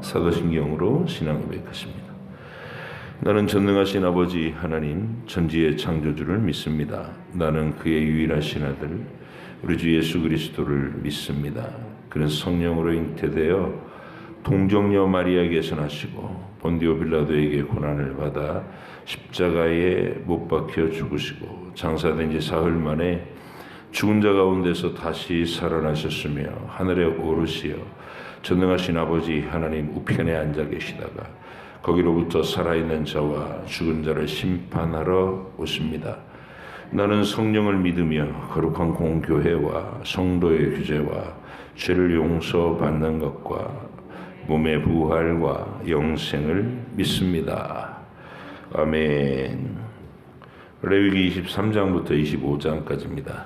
사도신경으로 신앙 고백하십니다. 나는 전능하신 아버지 하나님 전지의 창조주를 믿습니다. 나는 그의 유일하신 아들 우리 주 예수 그리스도를 믿습니다. 그는 성령으로 잉태되어 동정녀 마리아에게서 나시고 본디오 빌라도에게 고난을 받아 십자가에 못 박혀 죽으시고 장사된 지 사흘 만에 죽은 자 가운데서 다시 살아나셨으며 하늘에 오르시어 전능하신 아버지 하나님 우편에 앉아 계시다가 거기로부터 살아있는 자와 죽은 자를 심판하러 오십니다. 나는 성령을 믿으며 거룩한 공교회와 성도의 규제와 죄를 용서받는 것과 몸의 부활과 영생을 믿습니다. 아멘. 레위기 23장부터 25장까지입니다.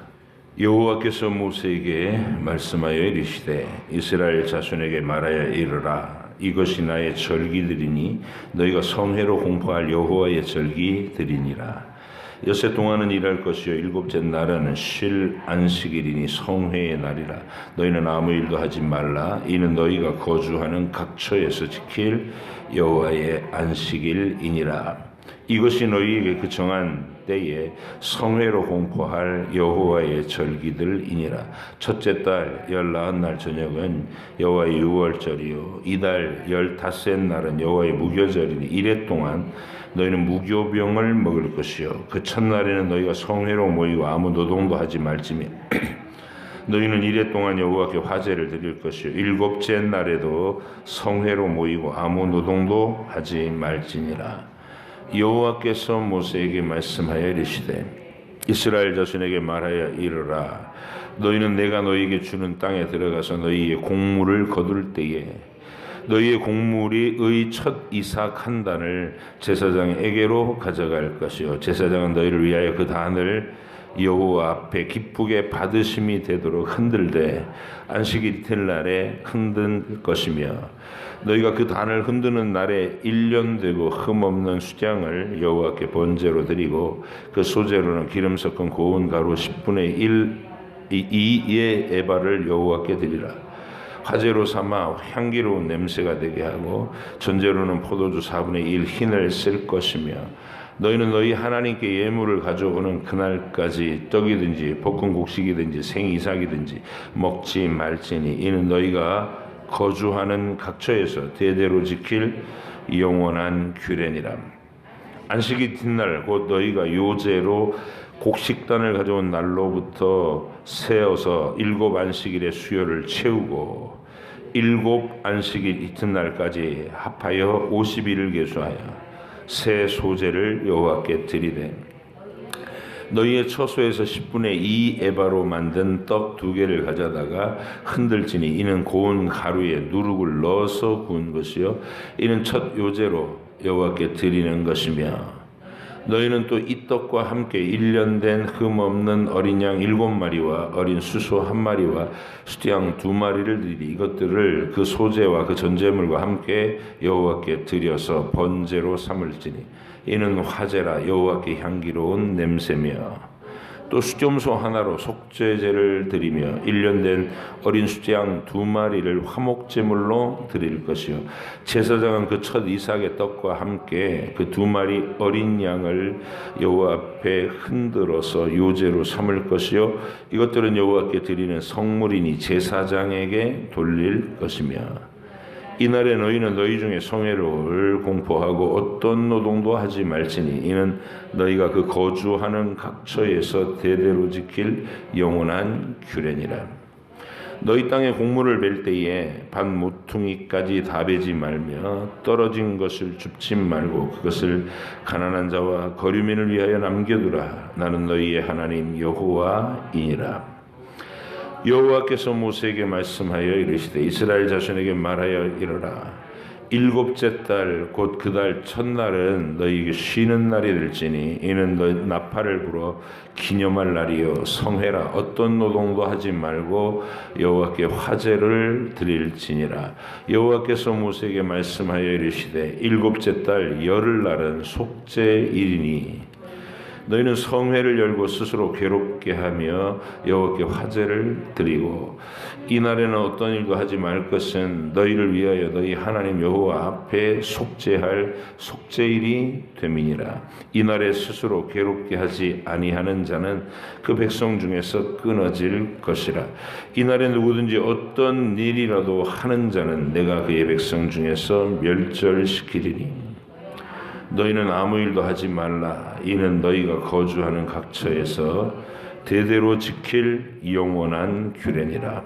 여호와께서 모세에게 말씀하여 이르시되 이스라엘 자손에게 말하여 이르라. 이것이 나의 절기들이니 너희가 성회로 공포할 여호와의 절기들이니라. 엿새 동안은 일할 것이요 일곱째 날은 쉴 안식일이니 성회의 날이라. 너희는 아무 일도 하지 말라. 이는 너희가 거주하는 각처에서 지킬 여호와의 안식일이니라. 이것이 너희에게 그 정한 때에 성회로 공포할 여호와의 절기들이니라. 첫째 달 19날 저녁은 여호와의 유월절이요 이달 15째 날은 여호와의 무교절이니 이래 동안 너희는 무교병을 먹을 것이요 그 첫날에는 너희가 성회로 모이고 아무 노동도 하지 말지며 너희는 이래 동안 여호와께 화제를 드릴 것이요 일곱째 날에도 성회로 모이고 아무 노동도 하지 말지니라. 여호와께서 모세에게 말씀하여 이르시되 이스라엘 자손에게 말하여 이르라. 너희는 내가 너희에게 주는 땅에 들어가서 너희의 곡물을 거둘 때에 너희의 곡물이 첫 이삭 한 단을 제사장에게로 가져갈 것이요 제사장은 너희를 위하여 그 단을 여호와 앞에 기쁘게 받으심이 되도록 흔들되 안식일 이튿날에 흔들 것이며 너희가 그 단을 흔드는 날에 1년 되고 흠없는 수장을 여호와께 번제로 드리고 그 소재로는 기름 섞은 고운 가루 10분의 2의 에바를 여호와께 드리라. 화제로 삼아 향기로운 냄새가 되게 하고 전제로는 포도주 4분의 1 흰을 쓸 것이며 너희는 너희 하나님께 예물을 가져오는 그날까지 떡이든지 볶은 곡식이든지 생이삭이든지 먹지 말지니 이는 너희가 거주하는 각처에서 대대로 지킬 영원한 규례니라. 안식일 뒷날 곧 너희가 요제로 곡식단을 가져온 날로부터 세어서 7 안식일의 수요를 채우고 7 안식일 이튿날까지 합하여 50일을 계수하여 새 소재를 여호와께 드리되 너희의 처소에서 10분의 2 에바로 만든 떡 2개를 가져다가 흔들지니 이는 고운 가루에 누룩을 넣어서 구운 것이요 이는 첫 요제로 여호와께 드리는 것이며 너희는 또 이 떡과 함께 1년 된 흠없는 어린 양 7마리와 어린 수소 1마리와 수양 2마리를 드리리. 이것들을 그 소재와 그 전제물과 함께 여호와께 드려서 번제로 삼을지니 이는 화제라 여호와께 향기로운 냄새며 또 수점소 하나로 속죄제를 드리며 1년 된 어린 수양 2마리를 화목제물로 드릴 것이요 제사장은 그 첫 이삭의 떡과 함께 그 2마리 어린 양을 여호와 앞에 흔들어서 요제로 삼을 것이요 이것들은 여호와께 드리는 성물이니 제사장에게 돌릴 것이며 이날에 너희는 너희 중에 성회를 공포하고 어떤 노동도 하지 말지니 이는 너희가 그 거주하는 각처에서 대대로 지킬 영원한 규례니라. 너희 땅에 곡물을 멜 때에 밭 모퉁이까지 다 베지 말며 떨어진 것을 줍지 말고 그것을 가난한 자와 거류민을 위하여 남겨두라. 나는 너희의 하나님 여호와이니라. 여호와께서 모세에게 말씀하여 이르시되 이스라엘 자손에게 말하여 이르라. 7째 달 곧 그 달 첫날은 너희에게 쉬는 날이 될지니 이는 너희 나팔을 불어 기념할 날이요 성회라. 어떤 노동도 하지 말고 여호와께 화제를 드릴지니라. 여호와께서 모세에게 말씀하여 이르시되 7째 달 열흘날은 속죄일이니 너희는 성회를 열고 스스로 괴롭게 하며 여호와께 화제를 드리고 이날에는 어떤 일도 하지 말 것은 너희를 위하여 너희 하나님 여호와 앞에 속죄할 속죄일이 됨이니라. 이날에 스스로 괴롭게 하지 아니하는 자는 그 백성 중에서 끊어질 것이라. 이날에 누구든지 어떤 일이라도 하는 자는 내가 그의 백성 중에서 멸절시키리니 너희는 아무 일도 하지 말라. 이는 너희가 거주하는 각처에서 대대로 지킬 영원한 규례니라.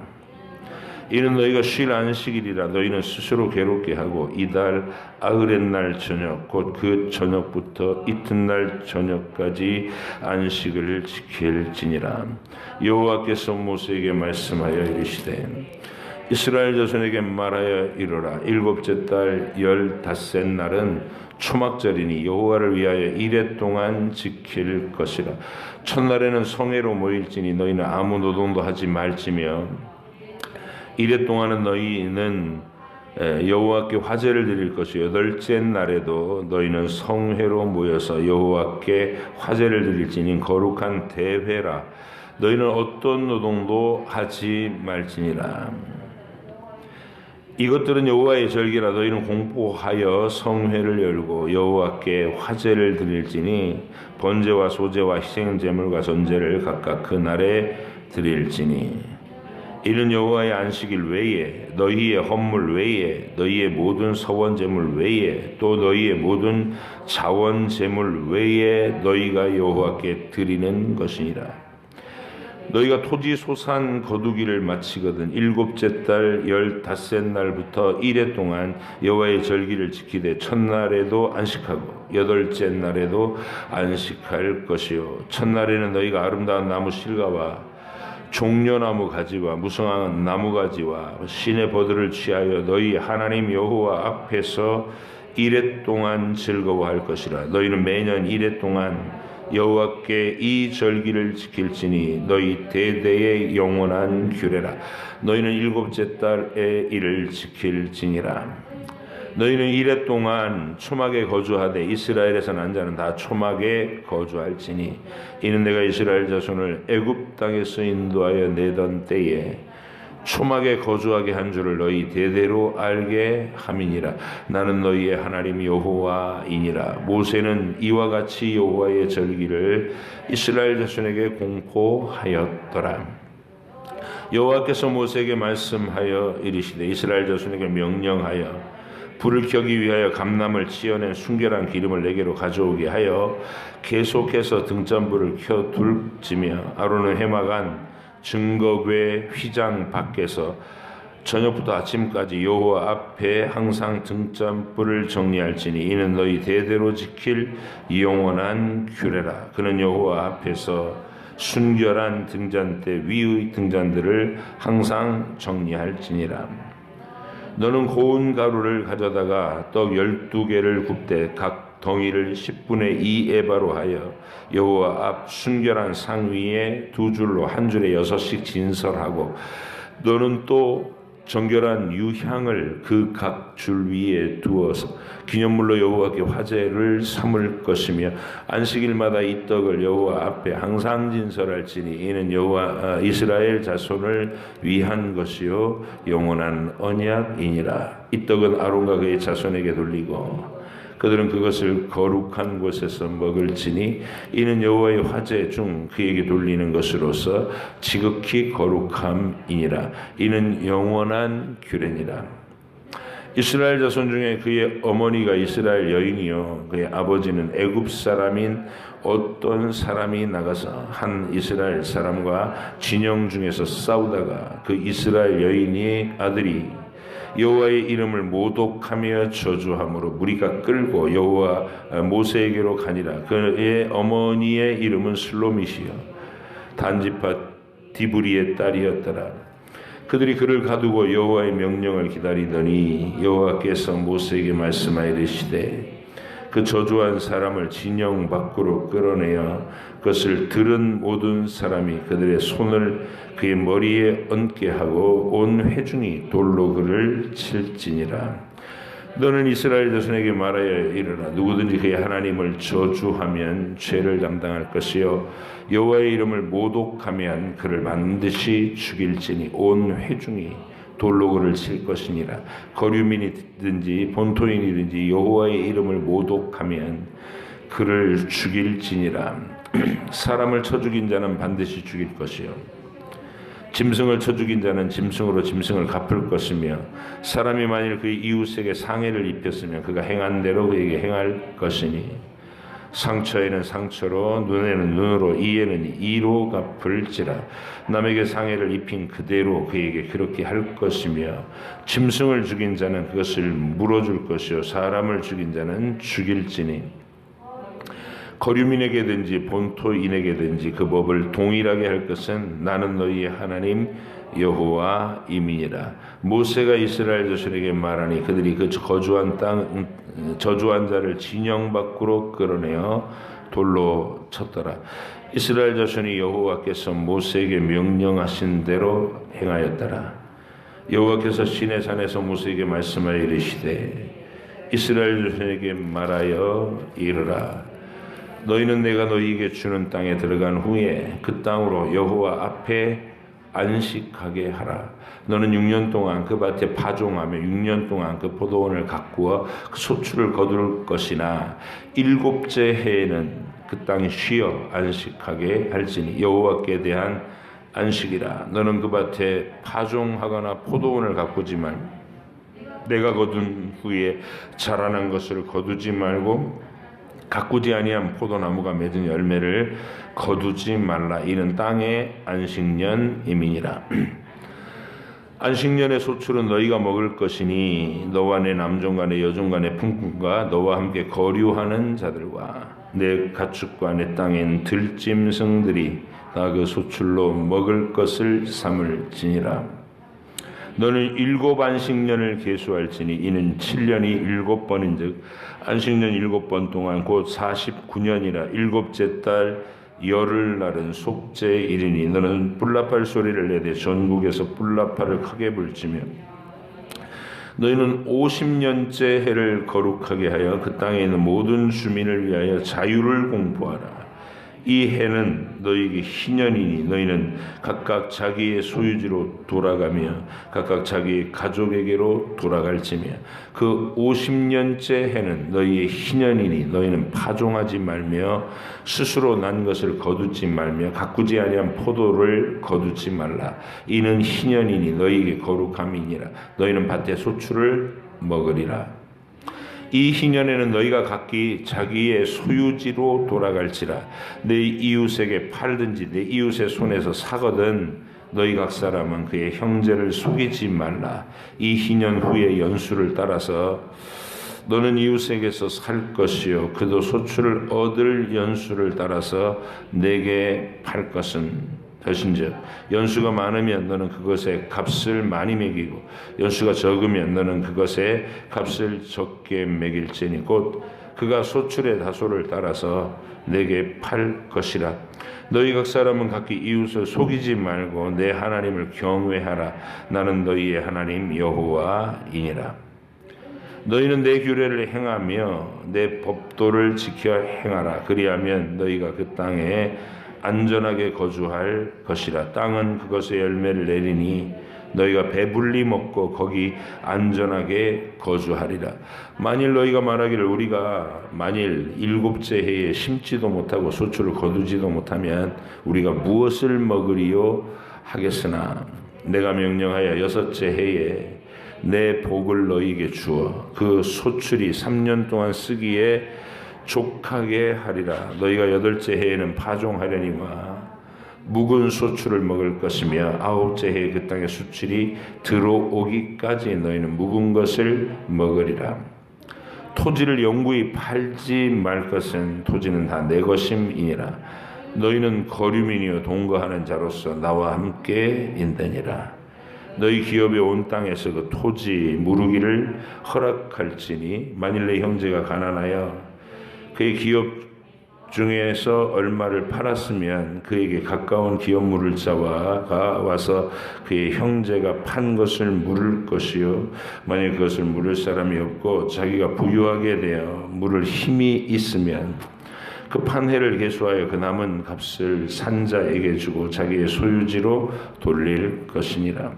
이는 너희가 쉴 안식일이라. 너희는 스스로 괴롭게 하고 이달 아흐렛날 저녁 곧 그 저녁부터 이튿날 저녁까지 안식을 지킬지니라. 여호와께서 모세에게 말씀하여 이르시되 이스라엘 자손에게 말하여 이르라. 일곱째 달 15날은 초막절이니 여호와를 위하여 이레 동안 지킬 것이라. 첫날에는 성회로 모일지니 너희는 아무 노동도 하지 말지며 이레 동안은 너희는 여호와께 화제를 드릴 것이요 여덟째 날에도 너희는 성회로 모여서 여호와께 화제를 드릴지니 거룩한 대회라. 너희는 어떤 노동도 하지 말지니라. 이것들은 여호와의 절기라. 너희는 공포하여 성회를 열고 여호와께 화제를 드릴지니 번제와 소제와 희생제물과 전제를 각각 그 날에 드릴지니 이는 여호와의 안식일 외에 너희의 헌물 외에 너희의 모든 서원제물 외에 또 너희의 모든 자원제물 외에 너희가 여호와께 드리는 것이니라. 너희가 토지 소산 거두기를 마치거든 일곱째 달 15날부터 이레 동안 여호와의 절기를 지키되 첫날에도 안식하고 여덟째 날에도 안식할 것이요 첫날에는 너희가 아름다운 나무 실과와 종려나무 가지와 무성한 나무 가지와 신의 버들을 취하여 너희 하나님 여호와 앞에서 이레 동안 즐거워할 것이라. 너희는 매년 이레 동안 여호와께 이 절기를 지킬지니 너희 대대의 영원한 규례라. 너희는 일곱째 달에 이를 지킬지니라. 너희는 이레 동안 초막에 거주하되 이스라엘에서 난 자는 다 초막에 거주할지니 이는 내가 이스라엘 자손을 애굽 땅에서 인도하여 내던 때에 초막에 거주하게 한 줄을 너희 대대로 알게 함이니라. 나는 너희의 하나님 여호와이니라. 모세는 이와 같이 여호와의 절기를 이스라엘 자손에게 공포하였더라. 여호와께서 모세에게 말씀하여 이르시되 이스라엘 자손에게 명령하여 불을 켜기 위하여 감람을 찌어낸 순결한 기름을 내게로 가져오게 하여 계속해서 등잔불을 켜 둘지며 아론은 해마간 증거궤 휘장 밖에서 저녁부터 아침까지 여호와 앞에 항상 등잔불을 정리할지니 이는 너희 대대로 지킬 영원한 규례라. 그는 여호와 앞에서 순결한 등잔대 위의 등잔들을 항상 정리할지니라. 너는 고운 가루를 가져다가 떡 12개를 굽되 각 덩이를 10분의 2 에바로 하여 여호와 앞 순결한 상 위에 두 줄로 한 줄에 6씩 진설하고 너는 또 정결한 유향을 그 각 줄 위에 두어서 기념물로 여호와께 화제를 삼을 것이며 안식일마다 이 떡을 여호와 앞에 항상 진설할지니 이는 여호와 이스라엘 자손을 위한 것이요 영원한 언약이니라. 이 떡은 아론과 그의 자손에게 돌리고 그들은 그것을 거룩한 곳에서 먹을지니 이는 여호와의 화제 중 그에게 돌리는 것으로서 지극히 거룩함이니라. 이는 영원한 규례니라. 이스라엘 자손 중에 그의 어머니가 이스라엘 여인이요 그의 아버지는 애굽 사람인 어떤 사람이 나가서 한 이스라엘 사람과 진영 중에서 싸우다가 그 이스라엘 여인의 아들이 여호와의 이름을 모독하며 저주함으로 무리가 끌고 여호와 모세에게로 가니라. 그의 어머니의 이름은 슬로미시요 단지파 디브리의 딸이었더라. 그들이 그를 가두고 여호와의 명령을 기다리더니 여호와께서 모세에게 말씀하여 이르시되 그 저주한 사람을 진영 밖으로 끌어내어 그것을 들은 모든 사람이 그들의 손을 그의 머리에 얹게 하고 온 회중이 돌로 그를 칠지니라. 너는 이스라엘 자손에게 말하여 이르라. 누구든지 그의 하나님을 저주하면 죄를 담당할 것이요 여호와의 이름을 모독하면 그를 반드시 죽일지니 온 회중이 돌로 그를 칠 것이니라. 거류민이든지 본토인이든지 여호와의 이름을 모독하면 그를 죽일지니라. 사람을 쳐 죽인 자는 반드시 죽일 것이요 짐승을 쳐 죽인 자는 짐승으로 짐승을 갚을 것이며 사람이 만일 그의 이웃에게 상해를 입혔으면 그가 행한 대로 그에게 행할 것이니 상처에는 상처로 눈에는 눈으로 이에는 이로 갚을지라. 남에게 상해를 입힌 그대로 그에게 그렇게 할 것이며 짐승을 죽인 자는 그것을 물어줄 것이요 사람을 죽인 자는 죽일지니 거류민에게든지 본토인에게든지 그 법을 동일하게 할 것은 나는 너희의 하나님 여호와임이니라. 모세가 이스라엘 자손에게 말하니 그들이 그 거주한 땅 저주한 자를 진영 밖으로 끌어내어 돌로 쳤더라. 이스라엘 자손이 여호와께서 모세에게 명령하신 대로 행하였더라. 여호와께서 시내산에서 모세에게 말씀하여 이르시되 이스라엘 자손에게 말하여 이르라. 너희는 내가 너희에게 주는 땅에 들어간 후에 그 땅으로 여호와 앞에 안식하게 하라. 너는 6년 동안 그 밭에 파종하며 6년 동안 그 포도원을 가꾸어 그 소출을 거둘 것이나 7째 해에는 그 땅이 쉬어 안식하게 할지니 여호와께 대한 안식이라. 너는 그 밭에 파종하거나 포도원을 가꾸지 말고 내가 거둔 후에 자라난 것을 거두지 말고 가꾸지 아니한 포도나무가 맺은 열매를 거두지 말라. 이는 땅의 안식년임이니라. 안식년의 소출은 너희가 먹을 것이니 너와 내 남종과 내 여종과 내 품꾼과 너와 함께 거류하는 자들과 내 가축과 내 땅엔 들짐승들이 다 그 소출로 먹을 것을 삼을지니라. 너는 7 안식년을 계수할지니 이는 7년이 7번인즉 안식년 7번 동안 곧 49년이라 7째 달 열흘날은 속죄일이니 너는 뿔나팔 소리를 내되 전국에서 뿔나팔을 크게 불지며 너희는 50년째 해를 거룩하게 하여 그 땅에 있는 모든 주민을 위하여 자유를 공포하라. 이 해는 너희에게 희년이니 너희는 각각 자기의 소유지로 돌아가며 각각 자기의 가족에게로 돌아갈지며 그 50년째 해는 너희의 희년이니 너희는 파종하지 말며 스스로 난 것을 거두지 말며 가꾸지 아니한 포도를 거두지 말라. 이는 희년이니 너희에게 거룩함이니라. 너희는 밭의 소출을 먹으리라. 이 희년에는 너희가 각기 자기의 소유지로 돌아갈지라. 내 이웃에게 팔든지 내 이웃의 손에서 사거든 너희 각 사람은 그의 형제를 속이지 말라. 이 희년 후에 연수를 따라서 너는 이웃에게서 살 것이요 그도 소출을 얻을 연수를 따라서 내게 팔 것은 것인즉 연수가 많으면 너는 그것에 값을 많이 매기고 연수가 적으면 너는 그것에 값을 적게 매길지니 곧 그가 소출의 다소를 따라서 내게 팔 것이라. 너희 각 사람은 각기 이웃을 속이지 말고 내 하나님을 경외하라. 나는 너희의 하나님 여호와이니라. 너희는 내 규례를 행하며 내 법도를 지켜 행하라. 그리하면 너희가 그 땅에 안전하게 거주할 것이라. 땅은 그것의 열매를 내리니 너희가 배불리 먹고 거기 안전하게 거주하리라. 만일 너희가 말하기를 우리가 만일 7째 해에 심지도 못하고 소출을 거두지도 못하면 우리가 무엇을 먹으리요 하겠으나 내가 명령하여 6째 해에 내 복을 너희에게 주어 그 소출이 3년 동안 쓰기에 족하게 하리라. 너희가 8째 해에는 파종하려니와 묵은 소출을 먹을 것이며 9째 해에 그 땅의 수출이 들어오기까지 너희는 묵은 것을 먹으리라. 토지를 영구히 팔지 말 것은 토지는 다 내 것임이니라. 너희는 거류민이요 동거하는 자로서 나와 함께 인되니라. 너희 기업의 온 땅에서 그 토지 무르기를 허락할지니 만일 내 형제가 가난하여 그의 기업 중에서 얼마를 팔았으면 그에게 가까운 기업 물을 자가 와서 그의 형제가 판 것을 물을 것이요, 만약 그것을 물을 사람이 없고 자기가 부유하게 되어 물을 힘이 있으면 그 판 해를 계수하여 그 남은 값을 산자에게 주고 자기의 소유지로 돌릴 것이니라.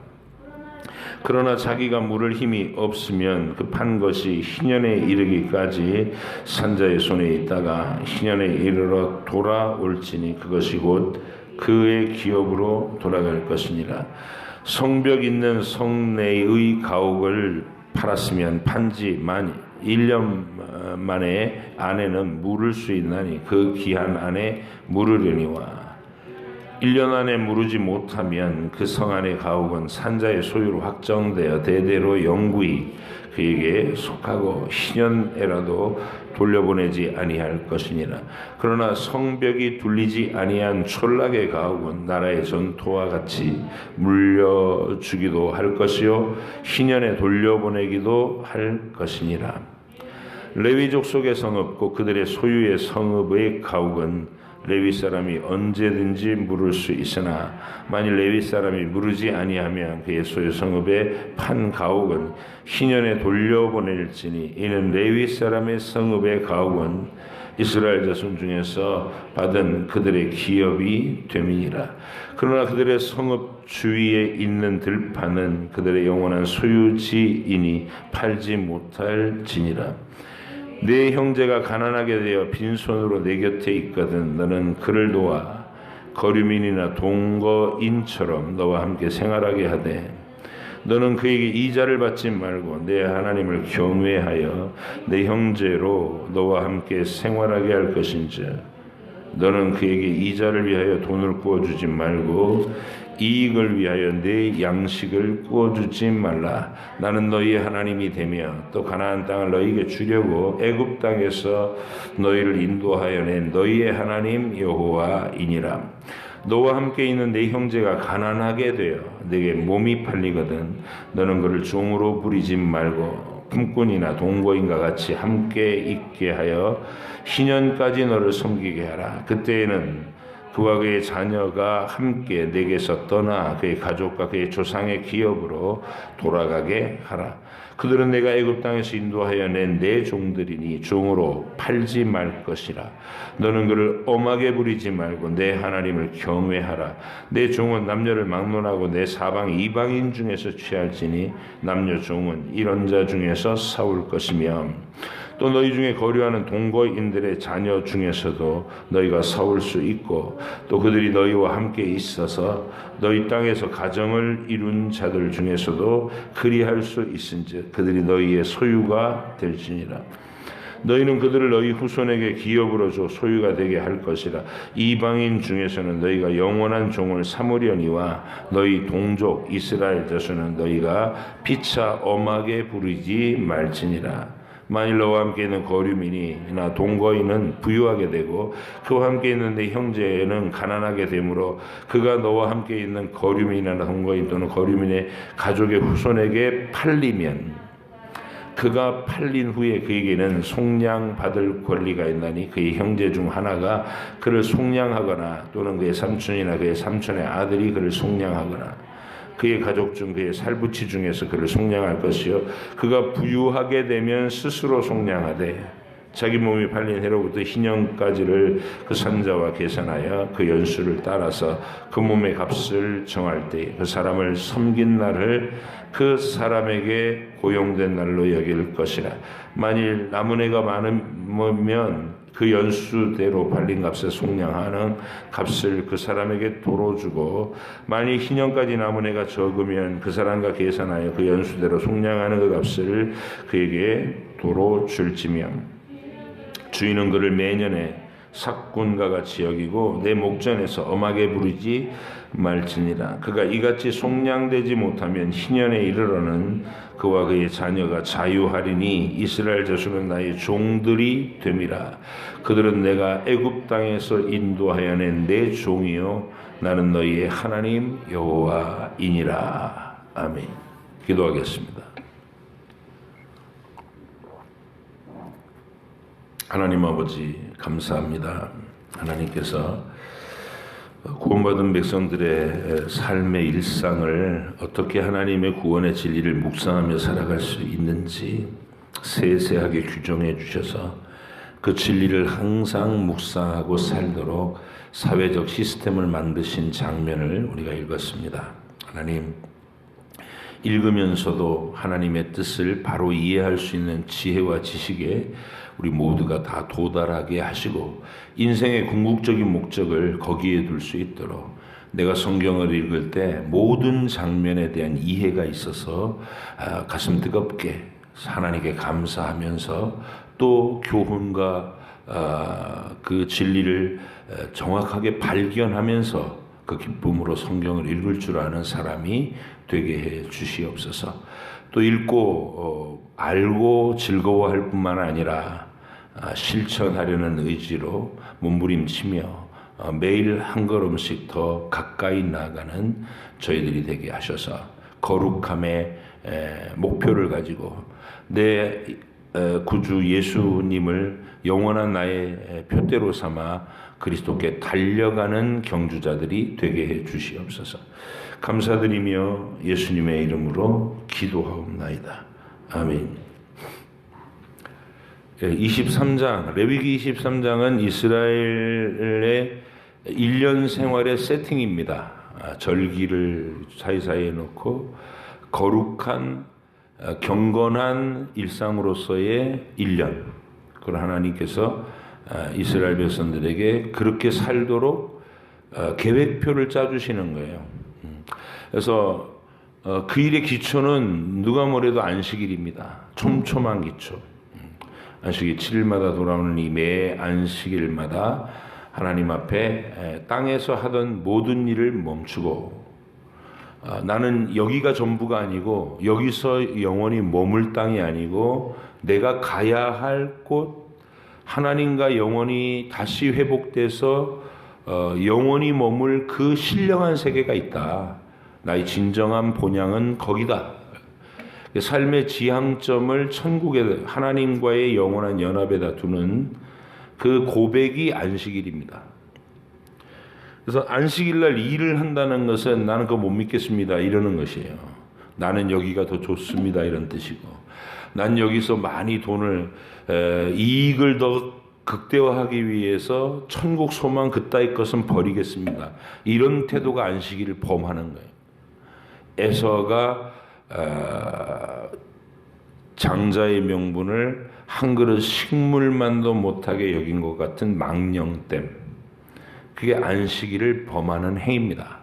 그러나 자기가 물을 힘이 없으면 그 판 것이 희년에 이르기까지 산자의 손에 있다가 희년에 이르러 돌아올지니 그것이 곧 그의 기업으로 돌아갈 것이니라. 성벽 있는 성내의 가옥을 팔았으면 판지 만 1년 만에 안에는 물을 수 있나니 그 기한 안에 물으려니와 1년 안에 무르지 못하면 그 성 안의 가옥은 산자의 소유로 확정되어 대대로 영구히 그에게 속하고 희년에라도 돌려보내지 아니할 것이니라. 그러나 성벽이 둘리지 아니한 촌락의 가옥은 나라의 전토와 같이 물려주기도 할 것이요 희년에 돌려보내기도 할 것이니라. 레위족 속의 성읍 그들의 소유의 성읍의 가옥은 레위 사람이 언제든지 물을 수 있으나 만일 레위 사람이 물으지 아니하면 그의 소유 성읍의 판 가옥은 희년에 돌려보낼지니 이는 레위 사람의 성읍의 가옥은 이스라엘 자손 중에서 받은 그들의 기업이 됨이니라. 그러나 그들의 성읍 주위에 있는 들판은 그들의 영원한 소유지이니 팔지 못할 지니라. 내 형제가 가난하게 되어 빈손으로 내 곁에 있거든 너는 그를 도와 거류민이나 동거인처럼 너와 함께 생활하게 하되 너는 그에게 이자를 받지 말고 내 하나님을 경외하여 내 형제로 너와 함께 생활하게 할 것인즉 너는 그에게 이자를 위하여 돈을 구워주지 말고 이익을 위하여 내 양식을 구워주지 말라. 나는 너희의 하나님이 되며 또 가나안 땅을 너희에게 주려고 애굽 땅에서 너희를 인도하여 낸 너희의 하나님 여호와이니라. 너와 함께 있는 내 형제가 가난하게 되어 내게 몸이 팔리거든 너는 그를 종으로 부리지 말고 품꾼이나 동거인과 같이 함께 있게 하여 희년까지 너를 섬기게 하라. 그때에는 그와 그의 자녀가 함께 내게서 떠나 그의 가족과 그의 조상의 기업으로 돌아가게 하라. 그들은 내가 애굽 땅에서 인도하여 낸 내 종들이니 종으로 팔지 말 것이라. 너는 그를 엄하게 부리지 말고 내 하나님을 경외하라. 내 종은 남녀를 막론하고 내 사방 이방인 중에서 취할지니 남녀 종은 이런 자 중에서 싸울 것이며 또 너희 중에 거류하는 동거인들의 자녀 중에서도 너희가 싸울 수 있고 또 그들이 너희와 함께 있어서 너희 땅에서 가정을 이룬 자들 중에서도 그리할 수 있은즉 그들이 너희의 소유가 될지니라. 너희는 그들을 너희 후손에게 기업으로 줘 소유가 되게 할 것이라. 이방인 중에서는 너희가 영원한 종을 삼으려니와 너희 동족 이스라엘 자손은 너희가 피차 엄하게 부르지 말지니라. 만일 너와 함께 있는 거류민이나 동거인은 부유하게 되고 그와 함께 있는 내 형제는 가난하게 되므로 그가 너와 함께 있는 거류민이나 동거인 또는 거류민의 가족의 후손에게 팔리면 그가 팔린 후에 그에게는 속량받을 권리가 있나니 그의 형제 중 하나가 그를 속량하거나 또는 그의 삼촌이나 그의 삼촌의 아들이 그를 속량하거나 그의 가족 중 그의 살부치 중에서 그를 속량할 것이요 그가 부유하게 되면 스스로 속량하되 자기 몸이 팔린 해로부터 희년까지를 그 산자와 계산하여 그 연수를 따라서 그 몸의 값을 정할 때 그 사람을 섬긴 날을 그 사람에게 고용된 날로 여길 것이라. 만일 남은 해가 많으면 그 연수대로 팔린 값에 속량하는 값을 그 사람에게 도로 주고 만일 희년까지 남은 해가 적으면 그 사람과 계산하여 그 연수대로 속량하는 그 값을 그에게 도로 줄지며 주인은 그를 매년에 삭군과 같이 여기고 내 목전에서 엄하게 부르지 말지니라. 그가 이같이 속량되지 못하면 희년에 이르러는 그와 그의 자녀가 자유하리니 이스라엘 자손은 나의 종들이 됨이라. 그들은 내가 애굽 땅에서 인도하여 낸 내 종이요 나는 너희의 하나님 여호와이니라. 아멘. 기도하겠습니다. 하나님 아버지 감사합니다. 하나님께서 구원받은 백성들의 삶의 일상을 어떻게 하나님의 구원의 진리를 묵상하며 살아갈 수 있는지 세세하게 규정해 주셔서 그 진리를 항상 묵상하고 살도록 사회적 시스템을 만드신 장면을 우리가 읽었습니다. 하나님, 읽으면서도 하나님의 뜻을 바로 이해할 수 있는 지혜와 지식에 우리 모두가 다 도달하게 하시고 인생의 궁극적인 목적을 거기에 둘 수 있도록 내가 성경을 읽을 때 모든 장면에 대한 이해가 있어서 가슴 뜨겁게 하나님께 감사하면서 또 교훈과 그 진리를 정확하게 발견하면서 그 기쁨으로 성경을 읽을 줄 아는 사람이 되게 해 주시옵소서. 또 읽고 알고 즐거워할 뿐만 아니라 실천하려는 의지로 몸부림치며 매일 한 걸음씩 더 가까이 나아가는 저희들이 되게 하셔서 거룩함의 목표를 가지고 내 구주 예수님을 영원한 나의 표대로 삼아 그리스도께 달려가는 경주자들이 되게 해 주시옵소서. 감사드리며 예수님의 이름으로 기도하옵나이다. 아멘. 23장, 레위기 23장은 이스라엘의 1년 생활의 세팅입니다. 절기를 사이사이에 놓고 거룩한 경건한 일상으로서의 1년, 그걸 하나님께서 이스라엘 백성들에게 그렇게 살도록 계획표를 짜주시는 거예요. 그래서 그 일의 기초는 누가 뭐래도 안식일입니다. 촘촘한 기초. 안식일 7일마다 돌아오는 이 매 안식일마다 하나님 앞에 땅에서 하던 모든 일을 멈추고 나는 여기가 전부가 아니고 여기서 영원히 머물 땅이 아니고 내가 가야 할 곳 하나님과 영원히 다시 회복돼서 영원히 머물 그 신령한 세계가 있다. 나의 진정한 본향은 거기다. 삶의 지향점을 천국에 하나님과의 영원한 연합에다 두는 그 고백이 안식일입니다. 그래서 안식일날 일을 한다는 것은 나는 그거 못 믿겠습니다 이러는 것이에요. 나는 여기가 더 좋습니다 이런 뜻이고, 난 여기서 많이 돈을 이익을 더 극대화하기 위해서 천국 소망 그따위 것은 버리겠습니다 이런 태도가 안식일을 범하는 거예요. 에서가 장자의 명분을 한 그릇 식물만도 못하게 여긴 것 같은 망령됨, 그게 안식일을 범하는 행위입니다.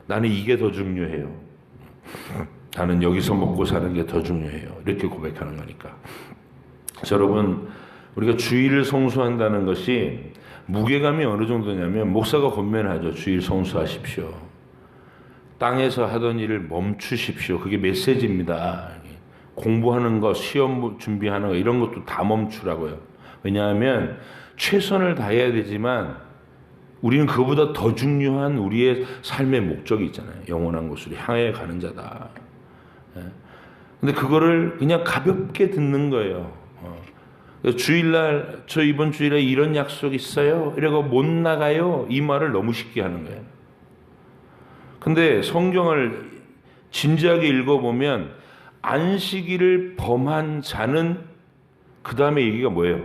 나는 이게 더 중요해요. 나는 여기서 먹고 사는 게 더 중요해요. 이렇게 고백하는 거니까. 여러분, 우리가 주일을 성수한다는 것이 무게감이 어느 정도냐면, 목사가 권면하죠. 주일 성수하십시오. 땅에서 하던 일을 멈추십시오. 그게 메시지입니다. 공부하는 거, 시험 준비하는 거 이런 것도 다 멈추라고요. 왜냐하면 최선을 다해야 되지만 우리는 그보다 더 중요한 우리의 삶의 목적이 있잖아요. 영원한 곳으로 향해 가는 자다. 근데 그거를 그냥 가볍게 듣는 거예요. 주일날, 저 이번 주일에 이런 약속 있어요. 이러고 못 나가요. 이 말을 너무 쉽게 하는 거예요. 근데 성경을 진지하게 읽어보면 안식일을 범한 자는 그 다음에 얘기가 뭐예요?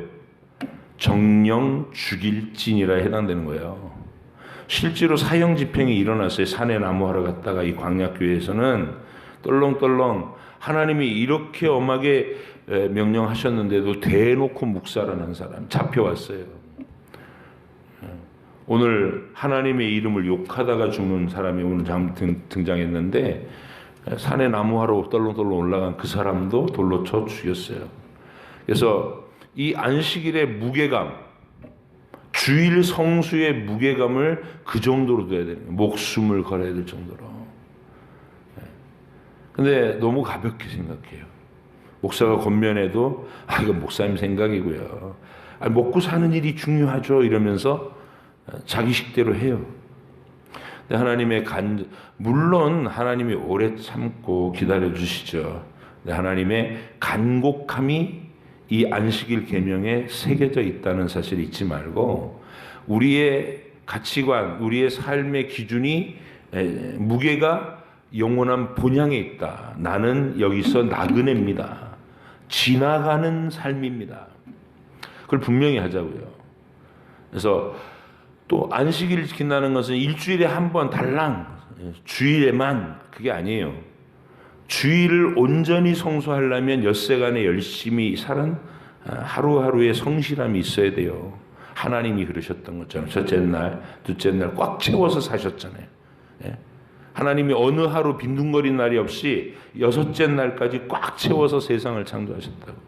정령 죽일진이라 해당되는 거예요. 실제로 사형 집행이 일어났어요. 산에 나무하러 갔다가 이 광약교회에서는 떨렁떨렁 하나님이 이렇게 엄하게 명령하셨는데도 대놓고 묵살하는 사람 잡혀왔어요. 오늘 하나님의 이름을 욕하다가 죽는 사람이 오늘 등장했는데 산에 나무하러 떨렁떨렁 올라간 그 사람도 돌로 쳐 죽였어요. 그래서 이 안식일의 무게감, 주일 성수의 무게감을 그 정도로 둬야 되는 거예요. 목숨을 걸어야 될 정도로. 근데 너무 가볍게 생각해요. 목사가 권면해도 이건 목사님 생각이고요. 먹고 사는 일이 중요하죠 이러면서 자기 식대로 해요. 근데 하나님의 물론 하나님이 오래 참고 기다려 주시죠. 근데 하나님의 간곡함이 이 안식일 계명에 새겨져 있다는 사실 잊지 말고 우리의 가치관, 우리의 삶의 기준이 무게가 영원한 본향에 있다. 나는 여기서 나그네입니다. 지나가는 삶입니다. 그걸 분명히 하자고요. 그래서 또 안식일을 지킨다는 것은 일주일에 한 번 달랑 주일에만 그게 아니에요. 주일을 온전히 성수하려면 엿새간에 열심히 사는 하루하루의 성실함이 있어야 돼요. 하나님이 그러셨던 것처럼 첫째 날, 둘째 날 꽉 채워서 사셨잖아요. 하나님이 어느 하루 빈둥거린 날이 없이 여섯째 날까지 꽉 채워서 세상을 창조하셨다고.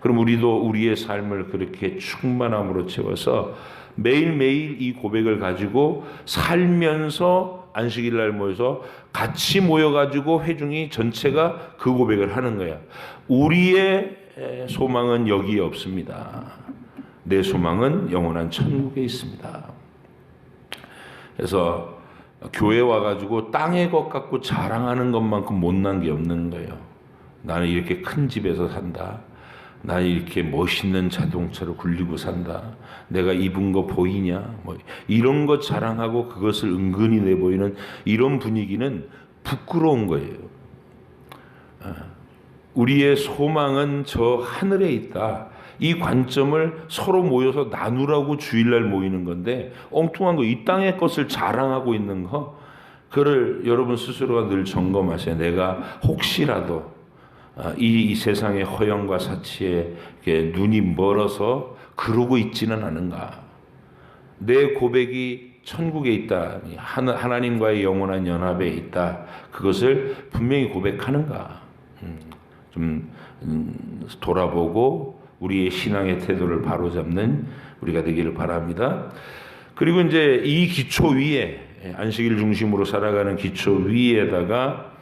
그럼 우리도 우리의 삶을 그렇게 충만함으로 채워서 매일매일 이 고백을 가지고 살면서 안식일 날 모여서 같이 모여가지고 회중이 전체가 그 고백을 하는 거야. 우리의 소망은 여기에 없습니다. 내 소망은 영원한 천국에 있습니다. 그래서 교회 와가지고 땅의 것 갖고 자랑하는 것만큼 못난 게 없는 거예요. 나는 이렇게 큰 집에서 산다. 나는 이렇게 멋있는 자동차를 굴리고 산다. 내가 입은 거 보이냐? 뭐 이런 것 자랑하고 그것을 은근히 내보이는 이런 분위기는 부끄러운 거예요. 우리의 소망은 저 하늘에 있다. 이 관점을 서로 모여서 나누라고 주일날 모이는 건데 엉뚱한 거, 이 땅의 것을 자랑하고 있는 거, 그를 여러분 스스로가 늘 점검하세요. 내가 혹시라도 이 세상의 허영과 사치에 눈이 멀어서 그러고 있지는 않은가. 내 고백이 천국에 있다. 하나님과의 영원한 연합에 있다. 그것을 분명히 고백하는가. 좀 돌아보고 우리의 신앙의 태도를 바로잡는 우리가 되기를 바랍니다. 그리고 이제 이 기초 위에, 안식일 중심으로 살아가는 기초 위에다가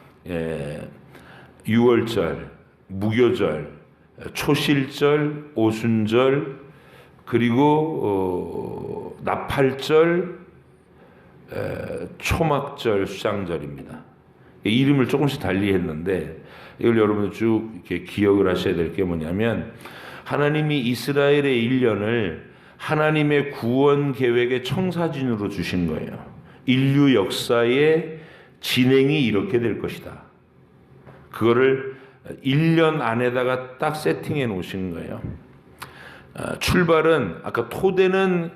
유월절, 무교절, 초실절, 오순절, 그리고 나팔절, 초막절, 수장절입니다. 이름을 조금씩 달리 했는데 이걸 여러분 쭉 이렇게 기억을 하셔야 될 게 뭐냐면, 하나님이 이스라엘의 1년을 하나님의 구원 계획의 청사진으로 주신 거예요. 인류 역사의 진행이 이렇게 될 것이다. 그거를 1년 안에다가 딱 세팅해 놓으신 거예요. 출발은 아까 토대는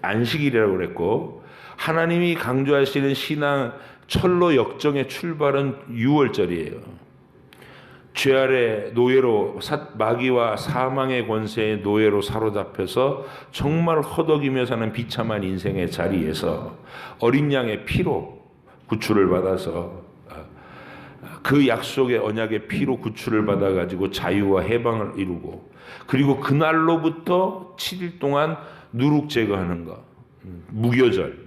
안식일이라고 그랬고, 하나님이 강조하시는 신앙 철로 역정의 출발은 6월절이에요. 죄 아래 노예로, 마귀와 사망의 권세의 노예로 사로잡혀서 정말 허덕이며 사는 비참한 인생의 자리에서 어린 양의 피로 구출을 받아서, 그 약속의 언약의 피로 구출을 받아가지고 자유와 해방을 이루고, 그리고 그날로부터 7일 동안 누룩 제거하는 것, 무교절,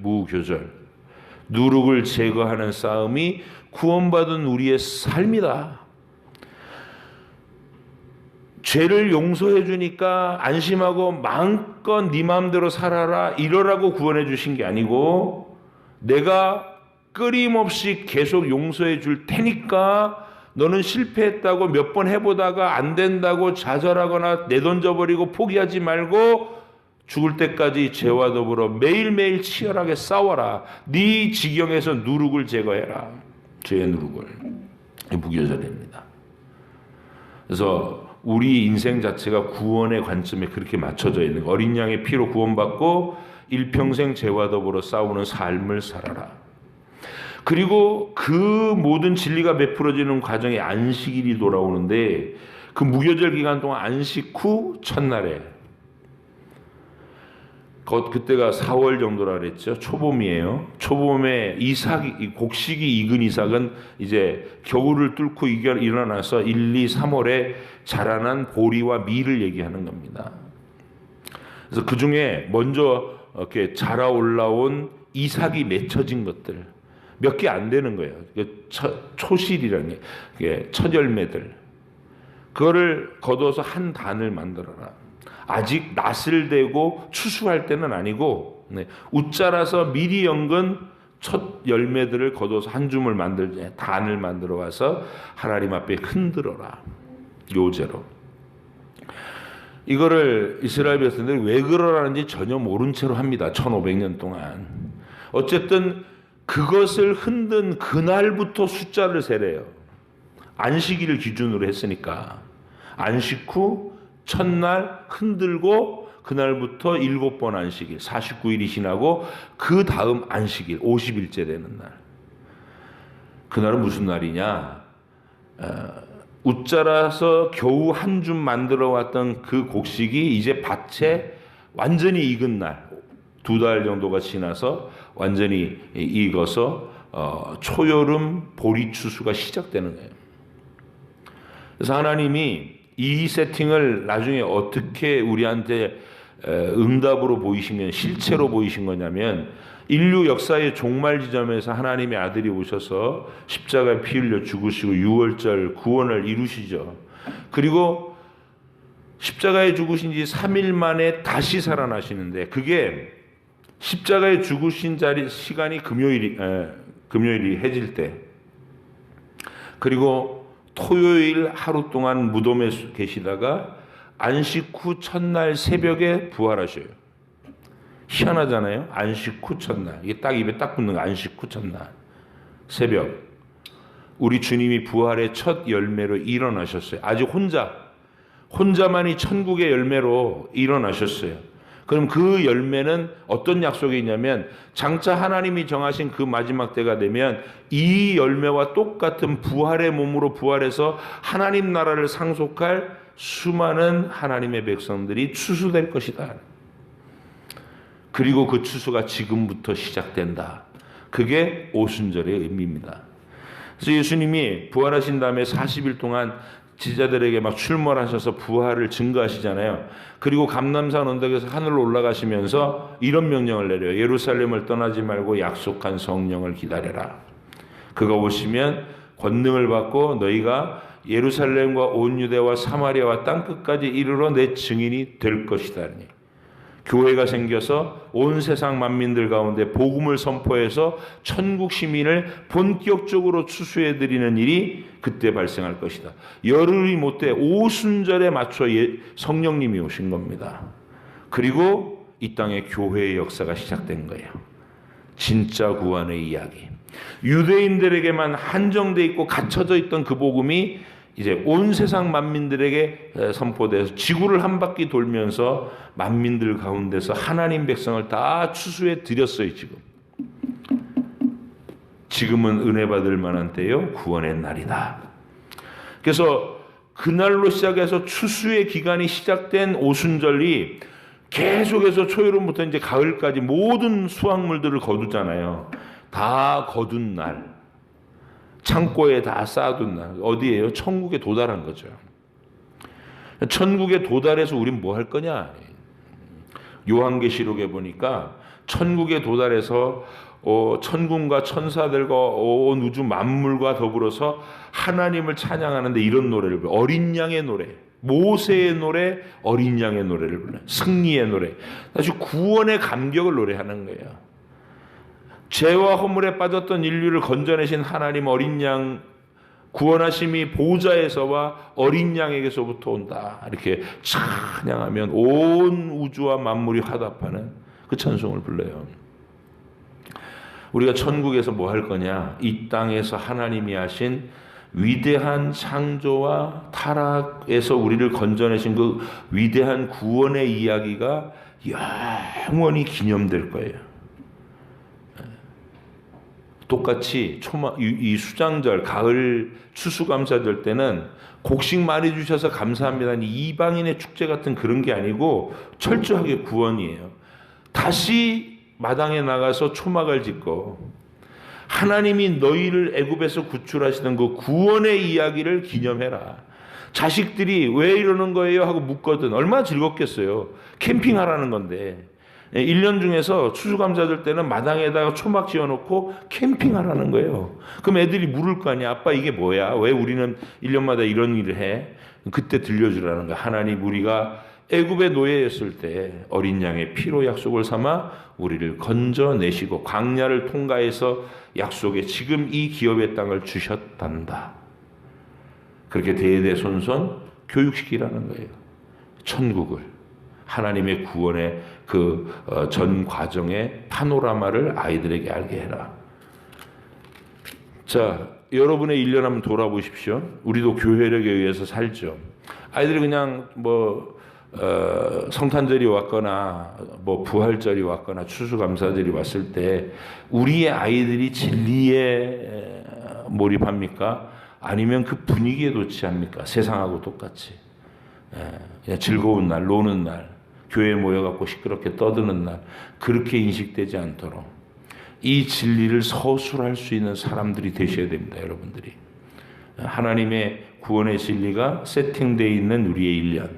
누룩을 제거하는 싸움이 구원받은 우리의 삶이다. 죄를 용서해 주니까 안심하고 마음껏 네 마음대로 살아라 이러라고 구원해 주신 게 아니고, 내가 끊임없이 계속 용서해 줄 테니까 너는 실패했다고 몇 번 해보다가 안 된다고 좌절하거나 내던져버리고 포기하지 말고 죽을 때까지 죄와 더불어 매일매일 치열하게 싸워라. 네 지경에서 누룩을 제거해라. 죄의 누룩을. 무교절입니다. 그래서 우리 인생 자체가 구원의 관점에 그렇게 맞춰져 있는, 어린 양의 피로 구원받고 일평생 죄와 더불어 싸우는 삶을 살아라. 그리고 그 모든 진리가 베풀어지는 과정에 안식일이 돌아오는데, 그 무교절 기간 동안 안식 후 첫날에, 그때가 4월 정도라 그랬죠. 초봄이에요. 초봄에 곡식이 익은 이삭은 이제 겨울을 뚫고 일어나서 1, 2, 3월에 자라난 보리와 밀을 얘기하는 겁니다. 그래서 그 중에 먼저 이렇게 자라 올라온 이삭이 맺혀진 것들 몇 개 안 되는 거예요. 초실이라는 게 첫 열매들, 그거를 거둬서 한 단을 만들어라. 아직 낫을 대고 추수할 때는 아니고, 웃자라서 미리 연근 첫 열매들을 거둬서 한 줌을 단을 만들어 와서 하나님 앞에 흔들어라. 요제로. 이거를 이스라엘 백성들이 왜 그러라는지 전혀 모른 채로 합니다. 1500년 동안. 어쨌든 그것을 흔든 그날부터 숫자를 세래요. 안식일을 기준으로 했으니까. 안식 후 첫날 흔들고 그날부터 7번 안식일, 49일이 지나고 그 다음 안식일, 50일째 되는 날. 그날은 무슨 날이냐? 웃자라서 겨우 한 줌 만들어 왔던 그 곡식이 이제 밭에 완전히 익은 날, 2달 정도가 지나서 완전히 익어서 초여름 보리 추수가 시작되는 거예요. 그래서 하나님이 이 세팅을 나중에 어떻게 우리한테 응답으로 보이신 건, 실체로 보이신 거냐면, 인류 역사의 종말 지점에서 하나님의 아들이 오셔서 십자가에 피 흘려 죽으시고 6월절 구원을 이루시죠. 그리고 십자가에 죽으신 지 3일 만에 다시 살아나시는데, 그게 십자가에 죽으신 시간이 금요일이 해질 때, 그리고 토요일 하루 동안 무덤에 계시다가 안식 후 첫날 새벽에 부활하셔요. 희한하잖아요. 안식 후 첫날. 이게 딱 입에 딱 붙는 거. 안식 후 첫날 새벽. 우리 주님이 부활의 첫 열매로 일어나셨어요. 아직 혼자만이 천국의 열매로 일어나셨어요. 그럼 그 열매는 어떤 약속이 있냐면, 장차 하나님이 정하신 그 마지막 때가 되면 이 열매와 똑같은 부활의 몸으로 부활해서 하나님 나라를 상속할 수많은 하나님의 백성들이 추수될 것이다. 그리고 그 추수가 지금부터 시작된다. 그게 오순절의 의미입니다. 그래서 예수님이 부활하신 다음에 40일 동안 지자들에게 막 출몰하셔서 부활을 증거하시잖아요. 그리고 감람산 언덕에서 하늘로 올라가시면서 이런 명령을 내려요. 예루살렘을 떠나지 말고 약속한 성령을 기다려라. 그가 오시면 권능을 받고 너희가 예루살렘과 온 유대와 사마리아와 땅끝까지 이르러 내 증인이 될 것이다. 교회가 생겨서 온 세상 만민들 가운데 복음을 선포해서 천국 시민을 본격적으로 추수해드리는 일이 그때 발생할 것이다. 열흘이 못돼 오순절에 맞춰 성령님이 오신 겁니다. 그리고 이 땅에 교회의 역사가 시작된 거예요. 진짜 구원의 이야기. 유대인들에게만 한정돼 있고 갇혀져 있던 그 복음이 이제 온 세상 만민들에게 선포돼서 지구를 한 바퀴 돌면서 만민들 가운데서 하나님 백성을 다 추수해 드렸어요. 지금은 은혜 받을 만한 때요, 구원의 날이다. 그래서 그날로 시작해서 추수의 기간이 시작된 오순절이 계속해서 초여름부터 이제 가을까지 모든 수확물들을 거두잖아요. 다 거둔 날, 창고에 다 쌓아둔 날, 어디예요? 천국에 도달한 거죠. 천국에 도달해서 우린 뭐 할 거냐? 요한계시록에 보니까 천국에 도달해서 천군과 천사들과 온 우주 만물과 더불어서 하나님을 찬양하는데 이런 노래를 불러요. 어린 양의 노래, 모세의 노래, 어린 양의 노래를 불러요. 승리의 노래, 다시 구원의 감격을 노래하는 거예요. 죄와 허물에 빠졌던 인류를 건져내신 하나님 어린 양 구원하심이 보좌에서와 어린 양에게서부터 온다. 이렇게 찬양하면 온 우주와 만물이 화답하는 그 찬송을 불러요. 우리가 천국에서 뭐 할 거냐? 이 땅에서 하나님이 하신 위대한 창조와 타락에서 우리를 건져내신 그 위대한 구원의 이야기가 영원히 기념될 거예요. 똑같이 이 수장절, 가을 추수감사절 때는 곡식 많이 주셔서 감사합니다. 이방인의 축제 같은 그런 게 아니고 철저하게 구원이에요. 다시 마당에 나가서 초막을 짓고 하나님이 너희를 애굽에서 구출하시던 그 구원의 이야기를 기념해라. 자식들이 왜 이러는 거예요? 하고 묻거든. 얼마나 즐겁겠어요. 캠핑하라는 건데. 1년 중에서 추수감사절 때는 마당에다가 초막 지어놓고 캠핑하라는 거예요. 그럼 애들이 물을 거 아니야. 아빠 이게 뭐야? 왜 우리는 1년마다 이런 일을 해? 그때 들려주라는 거야. 하나님, 우리가 애굽의 노예였을 때 어린 양의 피로 약속을 삼아 우리를 건져내시고 광야를 통과해서 약속의 지금 이 기업의 땅을 주셨단다. 그렇게 대대손손 교육시키라는 거예요. 천국을, 하나님의 구원의 그 전 과정의 파노라마를 아이들에게 알게 해라. 자, 여러분의 1년 한번 돌아보십시오. 우리도 교회력에 의해서 살죠. 아이들이 그냥 성탄절이 왔거나 부활절이 왔거나 추수감사절이 왔을 때 우리의 아이들이 진리에 몰입합니까? 아니면 그 분위기에 놓치합니까? 세상하고 똑같이 그냥 즐거운 날, 노는 날, 교회에 모여갖고 시끄럽게 떠드는 날, 그렇게 인식되지 않도록 이 진리를 서술할 수 있는 사람들이 되셔야 됩니다. 여러분들이 하나님의 구원의 진리가 세팅되어 있는 우리의 1년.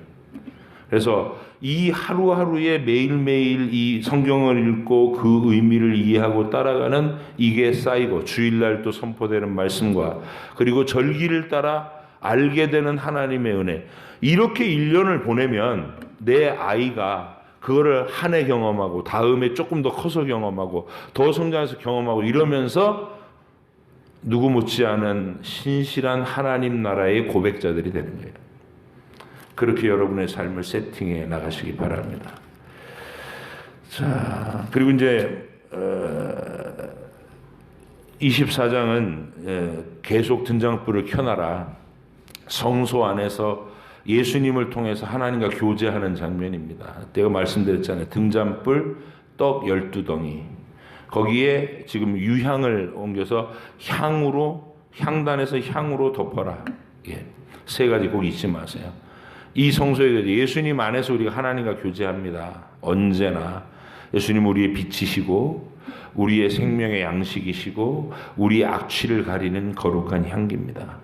그래서 이 하루하루에 매일매일 이 성경을 읽고 그 의미를 이해하고 따라가는 이게 쌓이고, 주일날 또 선포되는 말씀과 그리고 절기를 따라 알게 되는 하나님의 은혜, 이렇게 1년을 보내면 내 아이가 그거를 한 해 경험하고 다음에 조금 더 커서 경험하고 더 성장해서 경험하고 이러면서 누구 못지않은 신실한 하나님 나라의 고백자들이 되는 거예요. 그렇게 여러분의 삶을 세팅해 나가시기 바랍니다. 자, 그리고 이제 24장은 계속 등장불을 켜놔라. 성소 안에서 예수님을 통해서 하나님과 교제하는 장면입니다. 내가 말씀드렸잖아요. 등잔불, 떡 12덩이. 거기에 지금 유향을 옮겨서 향단에서 향으로 덮어라. 예. 세 가지 꼭 잊지 마세요. 이 성소에 예수님 안에서 우리가 하나님과 교제합니다. 언제나 예수님 우리의 빛이시고 우리의 생명의 양식이시고 우리의 악취를 가리는 거룩한 향기입니다.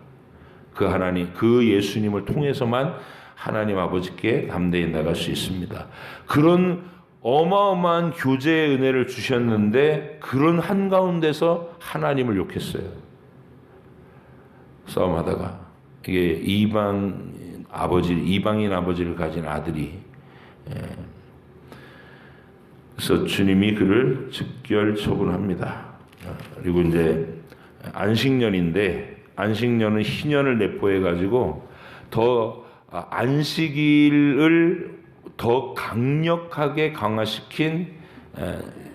그 하나님, 그 예수님을 통해서만 하나님 아버지께 담대히 나갈 수 있습니다. 그런 어마어마한 교제의 은혜를 주셨는데 그런 한가운데서 하나님을 욕했어요. 싸움하다가 이게 이방인 아버지를 가진 아들이, 그래서 주님이 그를 즉결 처분합니다. 그리고 이제 안식년인데, 안식년은 희년을 내포해 가지고 더 안식일을 더 강력하게 강화시킨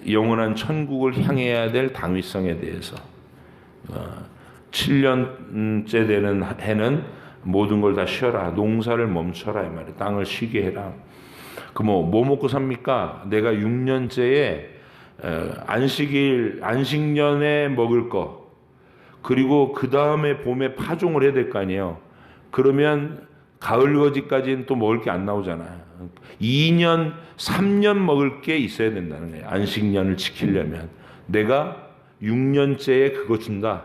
영원한 천국을 향해야 될 당위성에 대해서 7년째 되는 해는 모든 걸 다 쉬어라, 농사를 멈춰라 이 말이에요. 땅을 쉬게 해라. 그 뭐 먹고 삽니까? 내가 6년째에 안식년에 먹을 거, 그리고 그 다음에 봄에 파종을 해야 될 거 아니에요. 그러면 가을 거지까지는 또 먹을 게 안 나오잖아요. 2년, 3년 먹을 게 있어야 된다는 거예요. 안식년을 지키려면. 내가 6년째에 그거 준다.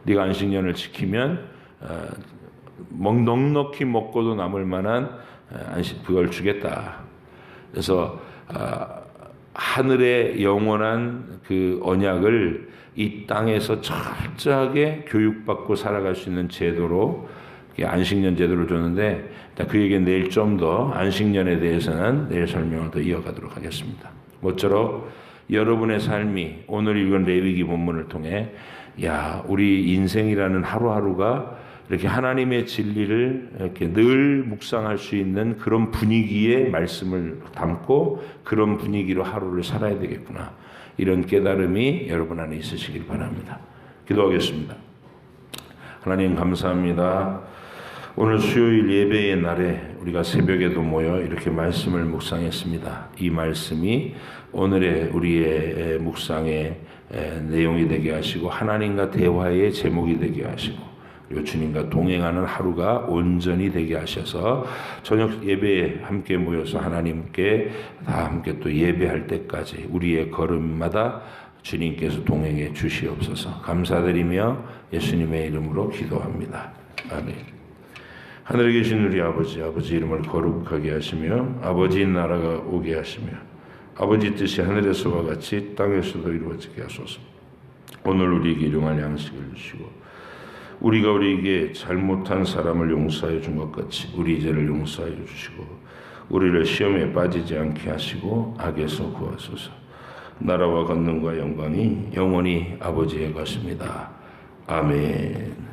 네가 안식년을 지키면 넉넉히 먹고도 남을 만한 그걸 주겠다. 그래서 하늘의 영원한 그 언약을 이 땅에서 철저하게 교육받고 살아갈 수 있는 제도로 안식년 제도를 줬는데, 그 얘기는 내일 좀 더 안식년에 대해서는 내일 설명을 더 이어가도록 하겠습니다. 모쪼록 여러분의 삶이 오늘 읽은 레위기 본문을 통해 우리 인생이라는 하루하루가 이렇게 하나님의 진리를 이렇게 늘 묵상할 수 있는 그런 분위기의 말씀을 담고 그런 분위기로 하루를 살아야 되겠구나, 이런 깨달음이 여러분 안에 있으시길 바랍니다. 기도하겠습니다. 하나님 감사합니다. 오늘 수요일 예배의 날에 우리가 새벽에도 모여 이렇게 말씀을 묵상했습니다. 이 말씀이 오늘의 우리의 묵상의 내용이 되게 하시고 하나님과 대화의 제목이 되게 하시고, 그리고 주님과 동행하는 하루가 온전히 되게 하셔서 저녁 예배에 함께 모여서 하나님께 다 함께 또 예배할 때까지 우리의 걸음마다 주님께서 동행해 주시옵소서. 감사드리며 예수님의 이름으로 기도합니다. 아멘. 하늘에 계신 우리 아버지 이름을 거룩하게 하시며 아버지의 나라가 오게 하시며 아버지 뜻이 하늘에서와 같이 땅에서도 이루어지게 하소서. 오늘 우리에게 일용할 양식을 주시고 우리가 우리에게 잘못한 사람을 용서해 준 것 같이 우리 죄를 용서해 주시고 우리를 시험에 빠지지 않게 하시고 악에서 구하소서. 나라와 권능과 영광이 영원히 아버지의 것입니다. 아멘.